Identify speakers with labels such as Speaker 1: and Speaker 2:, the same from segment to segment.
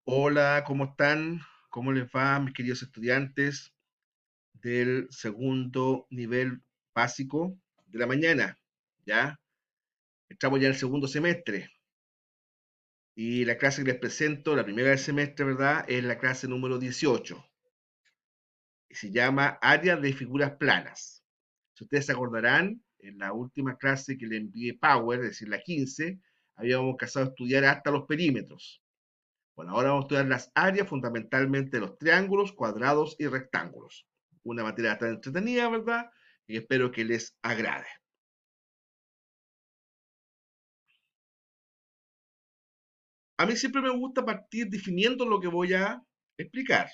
Speaker 1: Hola, ¿cómo están? ¿Cómo les va, mis queridos estudiantes del segundo nivel básico de la mañana? ¿Ya? Estamos ya en el segundo semestre y la clase que les presento, la primera del semestre, ¿verdad? Es la clase número 18 y se llama Área de Figuras Planas. Si ustedes se acordarán, en la última clase que le envié Power, es decir, la 15, habíamos empezado a estudiar hasta los perímetros. Bueno, ahora vamos a estudiar las áreas fundamentalmente de los triángulos, cuadrados y rectángulos. Una materia tan entretenida, ¿verdad? Y espero que les agrade. A mí siempre me gusta partir definiendo lo que voy a explicar.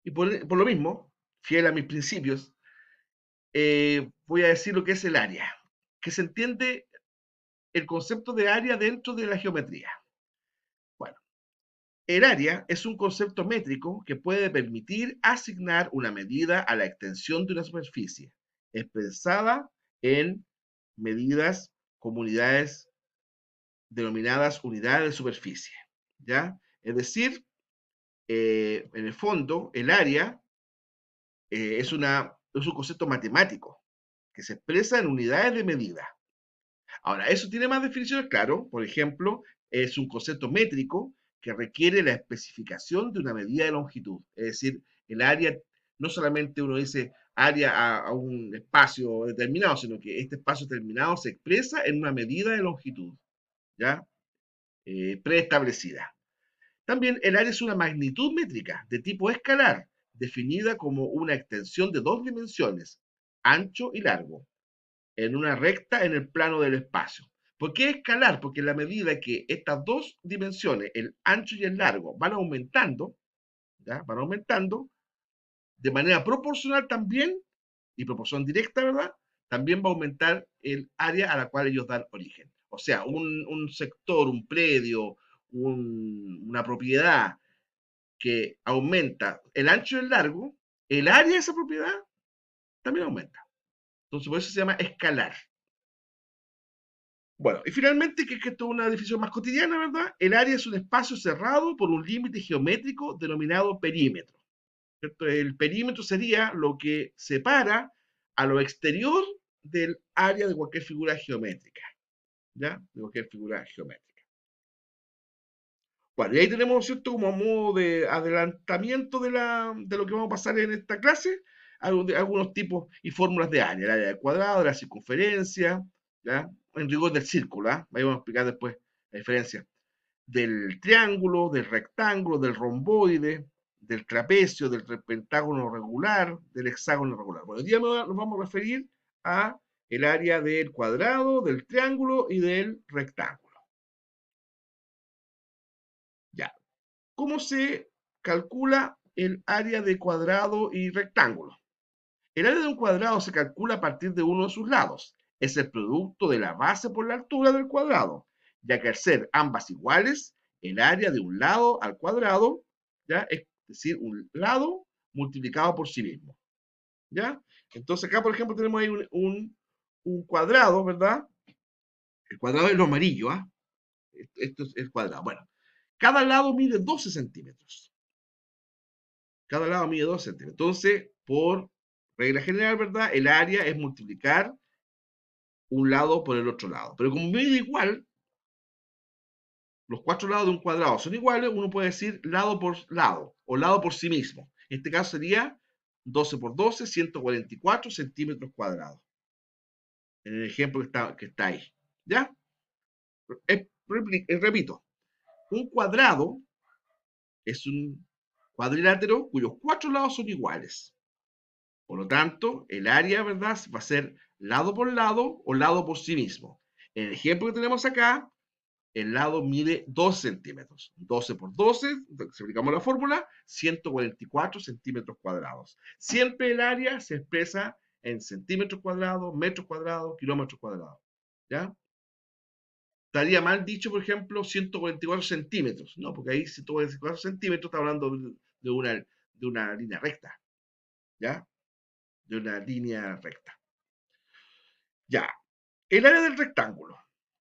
Speaker 1: Y por lo mismo, fiel a mis principios, voy a decir lo que es el área. Que se entiende el concepto de área dentro de la geometría. Bueno, el área es un concepto métrico que puede permitir asignar una medida a la extensión de una superficie, expresada en medidas comunidades denominadas unidades de superficie. ¿Ya? Es decir, en el fondo, el área es un concepto matemático que se expresa en unidades de medida. Ahora, eso tiene más definiciones, claro. Por ejemplo, es un concepto métrico que requiere la especificación de una medida de longitud. Es decir, el área, no solamente uno dice área a un espacio determinado, sino que este espacio determinado se expresa en una medida de longitud, ¿ya? Preestablecida. También el área es una magnitud métrica de tipo escalar, definida como una extensión de dos dimensiones, ancho y largo, en una recta en el plano del espacio. ¿Por qué escalar? Porque en la medida que estas dos dimensiones, el ancho y el largo, van aumentando, ¿ya? Van aumentando, de manera proporcional también, y proporción directa, ¿verdad? También va a aumentar el área a la cual ellos dan origen. O sea, un sector, un predio, una propiedad que aumenta el ancho y el largo, el área de esa propiedad también aumenta. Entonces, por eso se llama escalar. Bueno, y finalmente, que esto es una definición más cotidiana, ¿verdad? El área es un espacio cerrado por un límite geométrico denominado perímetro. ¿Cierto? El perímetro sería lo que separa a lo exterior del área de cualquier figura geométrica, ¿ya? De cualquier figura geométrica. Bueno, y ahí tenemos, ¿cierto? Como a modo de adelantamiento de lo que vamos a pasar en esta clase, algunos tipos y fórmulas de área, el área del cuadrado, de la circunferencia, ¿ya? En rigor del círculo, ¿ah? Ahí vamos a explicar después la diferencia del triángulo, del rectángulo, del romboide, del trapecio, del pentágono regular, del hexágono regular. Bueno, hoy día nos vamos a referir a el área del cuadrado, del triángulo y del rectángulo. Ya. ¿Cómo se calcula el área de cuadrado y rectángulo? El área de un cuadrado se calcula a partir de uno de sus lados. Es el producto de la base por la altura del cuadrado, ya que al ser ambas iguales, el área de un lado al cuadrado, ¿ya? Es decir, un lado multiplicado por sí mismo. ¿Ya? Entonces acá, por ejemplo, tenemos ahí un cuadrado, ¿verdad? El cuadrado es lo amarillo, ¿ah? Esto es el cuadrado. Bueno, cada lado mide 12 centímetros. Cada lado mide 12 centímetros. Entonces, por regla general, ¿verdad? El área es multiplicar un lado por el otro lado. Pero como mide igual, los cuatro lados de un cuadrado son iguales, uno puede decir lado por lado o lado por sí mismo. En este caso sería 12 por 12, 144 centímetros cuadrados. En el ejemplo que está ahí. ¿Ya? Repito, un cuadrado es un cuadrilátero cuyos cuatro lados son iguales. Por lo tanto, el área, ¿verdad? Va a ser lado por lado o lado por sí mismo. En el ejemplo que tenemos acá, el lado mide 12 centímetros. 12 por 12, si aplicamos la fórmula, 144 centímetros cuadrados. Siempre el área se expresa en centímetros cuadrados, metros cuadrados, kilómetros cuadrados. ¿Ya? Estaría mal dicho, por ejemplo, 144 centímetros. No, porque ahí 144 centímetros está hablando de una línea recta. ¿Ya? De una línea recta. Ya. El área del rectángulo.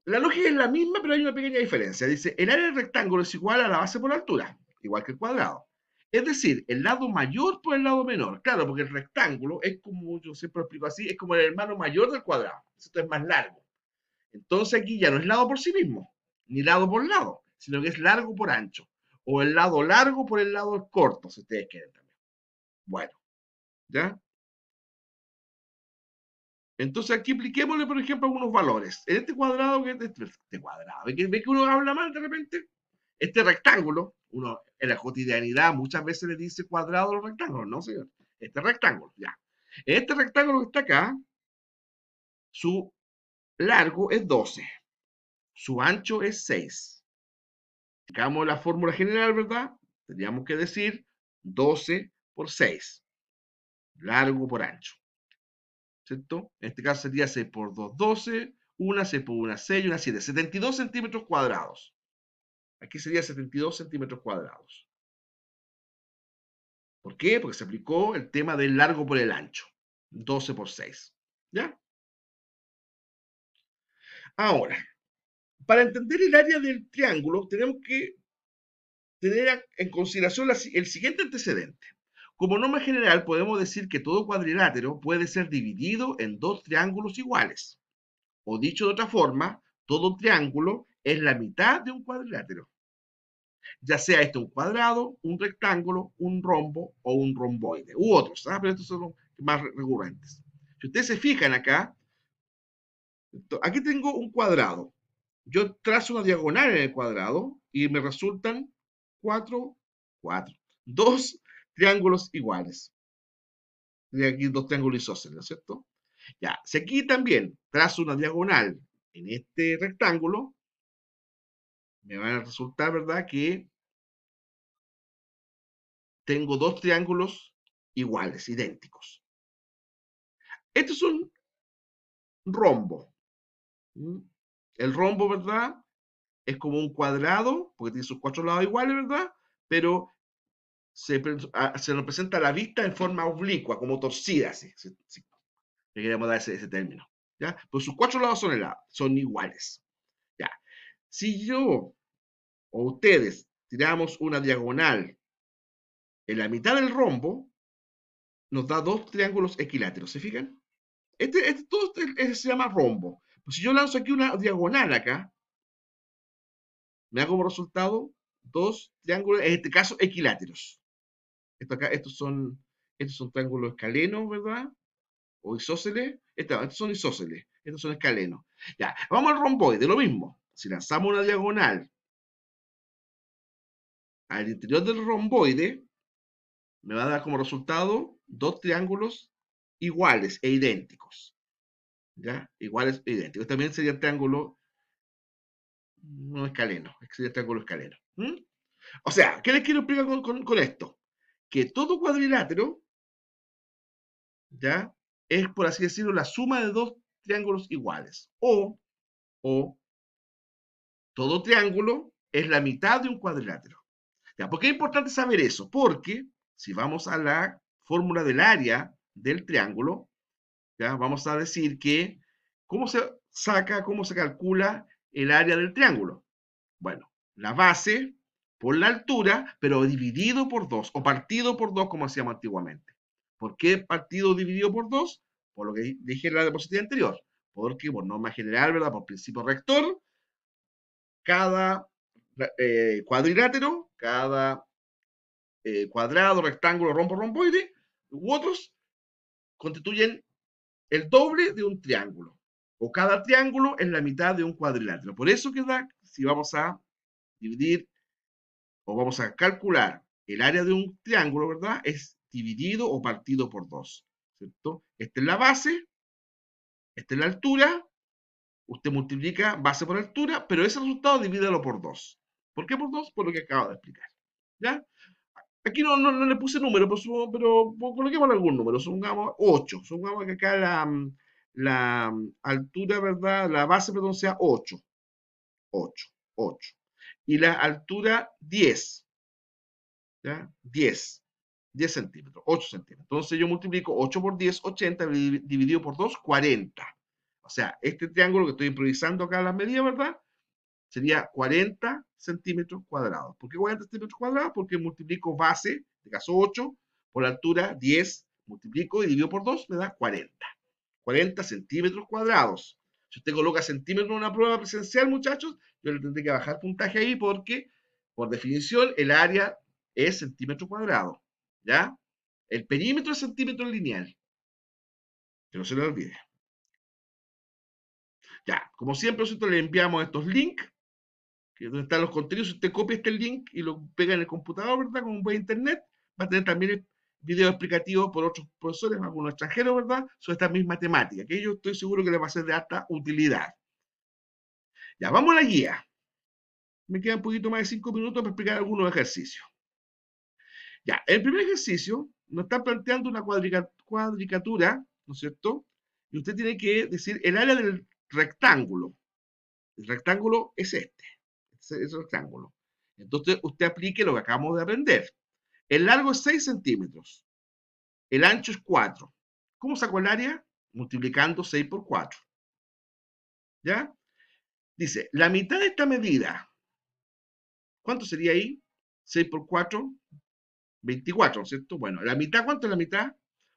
Speaker 1: La lógica es la misma, pero hay una pequeña diferencia. Dice, el área del rectángulo es igual a la base por la altura, igual que el cuadrado. Es decir, el lado mayor por el lado menor. Claro, porque el rectángulo es como, yo siempre lo explico así, es como el hermano mayor del cuadrado. Esto es más largo. Entonces aquí ya no es lado por sí mismo, ni lado por lado, sino que es largo por ancho. O el lado largo por el lado corto, si ustedes quieren también. Bueno, ¿ya? Entonces aquí apliquémosle, por ejemplo, algunos valores. En este cuadrado, este cuadrado, ¿ve que uno habla mal de repente? Este rectángulo, uno en la cotidianidad muchas veces le dice cuadrado a los rectángulos, no señor. Este rectángulo, ya. En este rectángulo que está acá, su largo es 12, su ancho es 6. Sacamos la fórmula general, ¿verdad? Tendríamos que decir 12 por 6, largo por ancho, ¿cierto? En este caso sería 6 por 2, 12, una 6 por 1, 6 y una 7, 72 centímetros cuadrados. Aquí sería 72 centímetros cuadrados. ¿Por qué? Porque se aplicó el tema del largo por el ancho, 12 por 6. ¿Ya? Ahora, para entender el área del triángulo, tenemos que tener en consideración el siguiente antecedente. Como norma general, podemos decir que todo cuadrilátero puede ser dividido en dos triángulos iguales. O dicho de otra forma, todo triángulo es la mitad de un cuadrilátero. Ya sea esto un cuadrado, un rectángulo, un rombo o un romboide, u otros, pero estos son los más recurrentes. Si ustedes se fijan acá, aquí tengo un cuadrado. Yo trazo una diagonal en el cuadrado y me resultan cuatro, dos triángulos iguales. Y aquí dos triángulos isósceles, ¿cierto? Ya, si aquí también trazo una diagonal en este rectángulo, me van a resultar, ¿verdad? Que tengo dos triángulos iguales, idénticos. Esto es un rombo. El rombo, ¿verdad? Es como un cuadrado, porque tiene sus cuatro lados iguales, ¿verdad? Pero se nos presenta a la vista en forma oblicua, como torcida, si le queremos dar ese término. ¿Ya? Pues sus cuatro lados son iguales. ¿Ya? Si yo o ustedes tiramos una diagonal en la mitad del rombo, nos da dos triángulos equiláteros, ¿se fijan? Todo se llama rombo. Pues si yo lanzo aquí una diagonal acá, me da como resultado dos triángulos, en este caso equiláteros. Estos son triángulos escalenos, ¿verdad? O isósceles. Estos son isósceles, estos son escalenos. Ya, vamos al romboide, lo mismo. Si lanzamos una diagonal al interior del romboide, me va a dar como resultado dos triángulos iguales e idénticos. ¿Ya? Iguales e idénticos. También sería el triángulo no escaleno, sería el triángulo escaleno. O sea, ¿qué les quiero explicar con esto? Que todo cuadrilátero, ¿ya? Es, por así decirlo, la suma de dos triángulos iguales. O todo triángulo es la mitad de un cuadrilátero. ¿Ya? ¿Por qué es importante saber eso? Porque si vamos a la fórmula del área del triángulo, ¿ya? Vamos a decir que, ¿cómo se saca, cómo se calcula el área del triángulo? Bueno, la base por la altura, pero dividido por 2 o partido por 2 como hacíamos antiguamente. ¿Por qué partido dividido por 2? Por lo que dije en la diapositiva anterior. Porque por norma general, ¿verdad? Por principio rector, cada cuadrilátero, cada cuadrado, rectángulo, rombo, romboide u otros constituyen el doble de un triángulo. O cada triángulo es la mitad de un cuadrilátero. Por eso queda, si vamos a dividir o vamos a calcular el área de un triángulo, ¿verdad? Es dividido o partido por 2, ¿cierto? Esta es la base, esta es la altura, usted multiplica base por altura, pero ese resultado divídelo por 2. ¿Por qué por 2? Por lo que acabo de explicar. ¿Ya? Aquí no le puse número, pero coloquemos algún número, supongamos 8. Supongamos que acá la altura, ¿verdad? La base, perdón, sea 8. 8, 8. Y la altura 10. ¿Ya? 10 centímetros, 8 centímetros. Entonces yo multiplico 8 por 10, 80, dividido por 2, 40. O sea, este triángulo que estoy improvisando acá las medidas, ¿verdad? Sería 40 centímetros cuadrados. ¿Por qué 40 centímetros cuadrados? Porque multiplico base, en este caso 8, por la altura 10, multiplico y divido por 2, me da 40. 40 centímetros cuadrados. Si usted coloca centímetros en una prueba presencial, muchachos, yo le tendré que bajar puntaje ahí porque, por definición, el área es centímetro cuadrado. ¿Ya? El perímetro es centímetro lineal. Que no se le olvide. Ya, como siempre, nosotros le enviamos estos links, que donde están los contenidos. Si usted copia este link y lo pega en el computador, ¿verdad? Con un buen internet, va a tener también videos explicativos por otros profesores, algunos extranjeros, ¿verdad? Sobre esta misma temática, que yo estoy seguro que les va a ser de alta utilidad. Ya, vamos a la guía. Me queda un poquito más de 5 minutos para explicar algunos ejercicios. Ya, el primer ejercicio nos está planteando una cuadricatura, ¿no es cierto? Y usted tiene que decir el área del rectángulo. El rectángulo es este, es el rectángulo. Entonces usted aplique lo que acabamos de aprender. El largo es 6 centímetros, el ancho es 4. ¿Cómo saco el área? Multiplicando 6 por 4. ¿Ya? Dice, la mitad de esta medida, ¿cuánto sería ahí? 6 por 4, 24, ¿no es cierto? Bueno, ¿la mitad cuánto es la mitad?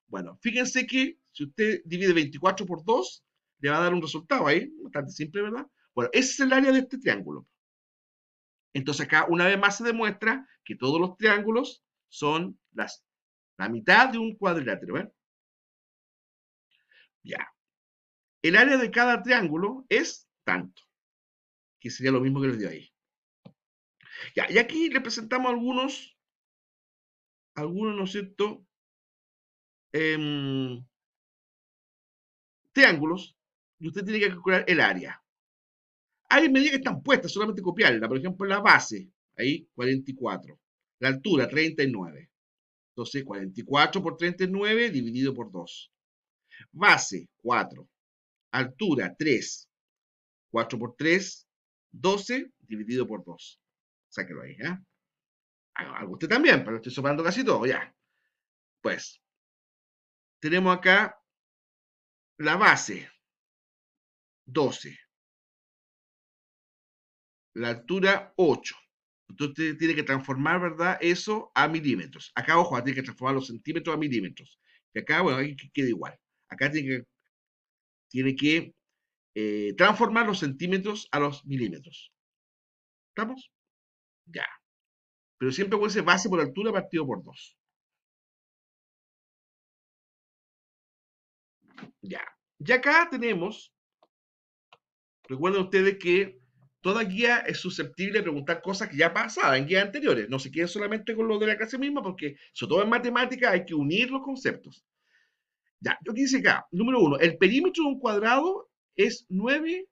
Speaker 1: Bueno, fíjense que si usted divide 24 por 2, le va a dar un resultado ahí, bastante simple, ¿verdad? Bueno, ese es el área de este triángulo. Entonces acá una vez más se demuestra que todos los triángulos son la mitad de un cuadrilátero, ¿ven? Ya. El área de cada triángulo es tanto, que sería lo mismo que les dio ahí. Ya, y aquí le presentamos algunos, ¿no es cierto? Triángulos, y usted tiene que calcular el área. Hay medidas que están puestas, solamente copiarla. Por ejemplo, la base, ahí 44. La altura, 39. Entonces, 44 por 39 dividido por 2. Base, 4. Altura, 3. 4 por 3, 12 dividido por 2. Sáquelo ahí, ¿eh? Algo usted también, pero estoy soplando casi todo, ya. Pues, tenemos acá la base, 12. La altura, 8. Entonces tiene que transformar, ¿verdad? Eso a milímetros. Acá, ojo, tiene que transformar los centímetros a milímetros. Y acá, bueno, ahí queda igual. Acá tiene que transformar los centímetros a los milímetros. ¿Estamos? Ya. Pero siempre puede ser base por altura partido por 2. Ya. Y acá tenemos, recuerden ustedes que toda guía es susceptible de preguntar cosas que ya pasaban en guías anteriores. No se queden solamente con lo de la clase misma, porque sobre todo en matemática hay que unir los conceptos. Ya, yo aquí dice acá, número 1, el perímetro de un cuadrado es 9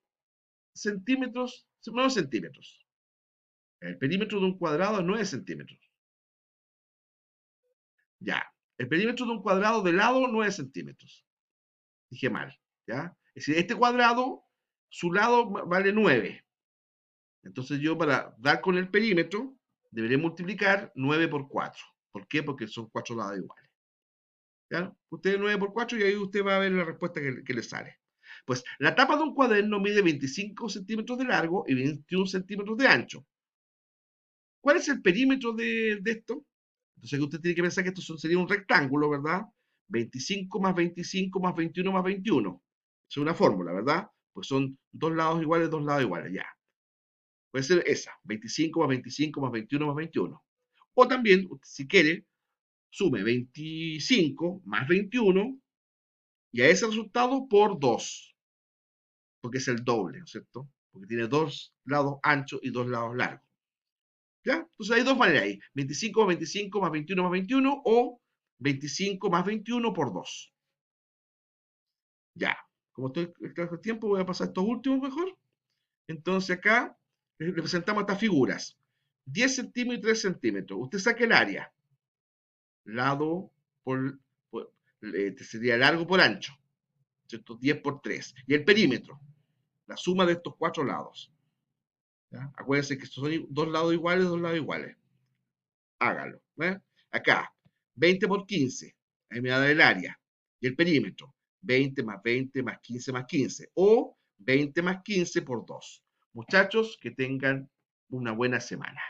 Speaker 1: centímetros, 9 centímetros. El perímetro de un cuadrado es 9 centímetros. Ya, el perímetro de un cuadrado de lado, 9 centímetros. Dije mal, ¿ya? Es decir, este cuadrado, su lado vale 9. Entonces yo para dar con el perímetro, deberé multiplicar 9 por 4. ¿Por qué? Porque son 4 lados iguales. ¿Ya? Usted 9 por 4 y ahí usted va a ver la respuesta que le sale. Pues la tapa de un cuaderno mide 25 centímetros de largo y 21 centímetros de ancho. ¿Cuál es el perímetro de esto? Entonces usted tiene que pensar que esto sería un rectángulo, ¿verdad? 25 más 25 más 21 más 21. Es una fórmula, ¿verdad? Pues son dos lados iguales, ya. Puede ser esa, 25 más 25 más 21 más 21. O también, si quiere, sume 25 más 21 y a ese resultado por 2, porque es el doble, ¿no es cierto? Porque tiene dos lados anchos y dos lados largos. ¿Ya? Entonces hay dos maneras ahí, 25 más 25 más 21 más 21 o 25 más 21 por 2. Ya, como estoy el tiempo, voy a pasar estos últimos mejor. Entonces acá representamos estas figuras. 10 centímetros y 3 centímetros. Usted saca el área. Lado por sería largo por ancho. ¿Cierto? 10 por 3. Y el perímetro. La suma de estos cuatro lados. ¿Ya? Acuérdense que estos son dos lados iguales, dos lados iguales. Hágalo. ¿Eh? Acá, 20 por 15. Ahí me va a dar el área. Y el perímetro. 20 más 20 más 15 más 15 o 20 más 15 por 2. Muchachos, que tengan una buena semana.